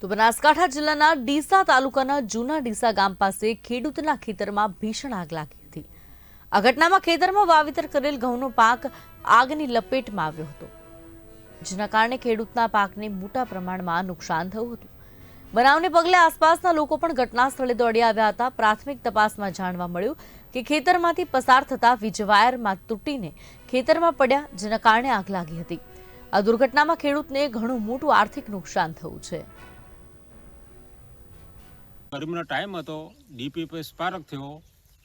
તો બનાસકાંઠા જિલ્લાના ડીસા તાલુકાના જૂના ડીસા ગામ પાસે ખેડૂતના ખેતરમાં ભીષણ આગ લાગી હતી। આ ઘટનામાં ખેતરમાં વાવેતર કરેલ ઘઉંનો પાક આગની લપેટમાં આવ્યો હતો, જેના કારણે ખેડૂતના પાકને મોટા પ્રમાણમાં નુકસાન થયું હતું। બનાવને પગલે આસપાસના લોકો પણ ઘટના સ્થળે દોડી આવ્યા હતા। પ્રાથમિક તપાસમાં જાણવા મળ્યું કે ખેતરમાંથી પસાર થતા વીજ વાયરમાં તૂટીને ખેતરમાં પડ્યા, જેના કારણે આગ લાગી હતી। આ દુર્ઘટનામાં ખેડૂતને ઘણું મોટું આર્થિક નુકસાન થયું છે। ગરમીનો ટાઈમ હતો, ડીપી પર સ્પાર્ક થયો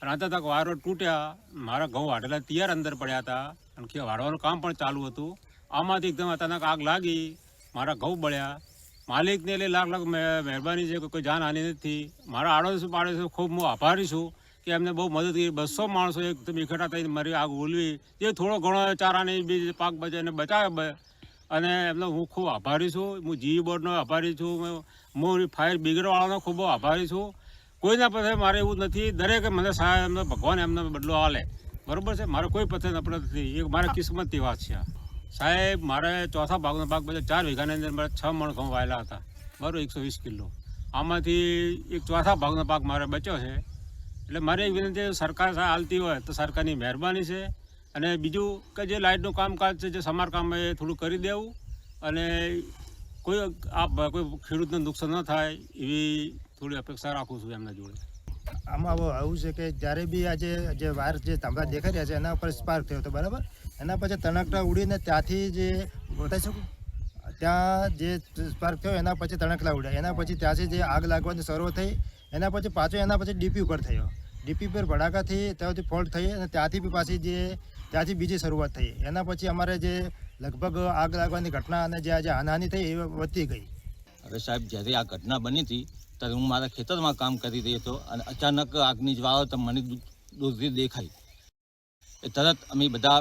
અને આતા તક વાયરો તૂટ્યા। મારા ઘઉં વાઢેલા તૈયાર અંદર પડ્યા હતા અને વાઢવાનું કામ પણ ચાલુ હતું। આમાંથી એકદમ અચાનક આગ લાગી, મારા ઘઉં બળ્યા। માલિકને એટલે લાખ લાખ મહેરબાની છે કે કોઈ જાનહાનિ નથી। મારા આડોશી પાડોશી ખૂબ હું આભારી છું કે એમને બહુ મદદ કરી। 200 માણસો એકદમ એકઠા થઈને મારી આગ ઓલવી, જે થોડો ઘણો ચારાની બીજ પાક બચાવીને બચાવે અને એમનો હું ખૂબ આભારી છું। હું જીઈ બોર્ડનો આભારી છું, હું ફાયર બ્રિગેડવાળાનો ખૂબ આભારી છું। કોઈના પાસે મારે એવું નથી, દરેકે મને સહાય, એમને ભગવાન એમને બદલો આલે, બરાબર છે। મારે કોઈ પાસે નફરત નથી, એ મારા કિસ્મતની વાત છે। સાહેબ, મારે ચોથા ભાગનો પાક બચે 4 વીઘાની અંદર મારે 6 મણ ઘઉં વાયેલા હતા, બરાબર, 120 કિલો। આમાંથી એક ચોથા ભાગનો પાક મારે બચ્યો છે। એટલે મારે એક વિનંતી, સરકાર હાલતી હોય તો સરકારની મહેરબાની છે। અને બીજું કે જે લાઇટનું કામકાજ છે, જે સમારકામ એ થોડું કરી દેવું અને કોઈ ખેડૂતને નુકસાન ન થાય એવી થોડી અપેક્ષા રાખું છું એમના જોડે। આમાં આવું છે કે જ્યારે બી આજે જે વાયર જે થાંભલા દેખાઈ રહ્યા છે એના ઉપર સ્પાર્ક થયો હતો, બરાબર। એના પછી તણકટા ઉડીને ત્યાંથી જે બતાવી શકું, ત્યાં જે સ્પાર્ક થયો એના પછી તણકલા ઉડ્યા, એના પછી ત્યાંથી જે આગ લાગવાની શરૂ થઈ, એના પછી પાછો એના પછી ડીપી ઉપર થયો। ડીપી પર ભડાકાથી ત્યાંથી ફોલ્ટ થઈ અને ત્યાંથી બી પાછી ત્યાંથી બીજી શરૂઆત થઈ। એના પછી અમારે જે લગભગ આગ લાગવાની ઘટના અને જે આજે હાનહાની થઈ એ વધતી ગઈ। હવે સાહેબ, જ્યારે આ ઘટના બની હતી ત્યારે હું મારા ખેતરમાં કામ કરી રહ્યો હતો અને અચાનક આગની જ્વાળા તો મને દૂરથી દેખાઈ। એ તરત અમે બધા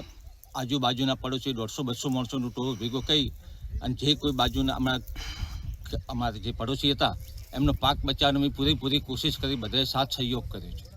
આજુબાજુના પડોશી 150-200 માણસોનું ટોળો ભેગો કરી અને જે કોઈ બાજુના અમારા જે પડોશી હતા એમનો પાક બચાવવાની અમે પૂરેપૂરી કોશિશ કરી, બધાએ સાથ સહયોગ કર્યો છે।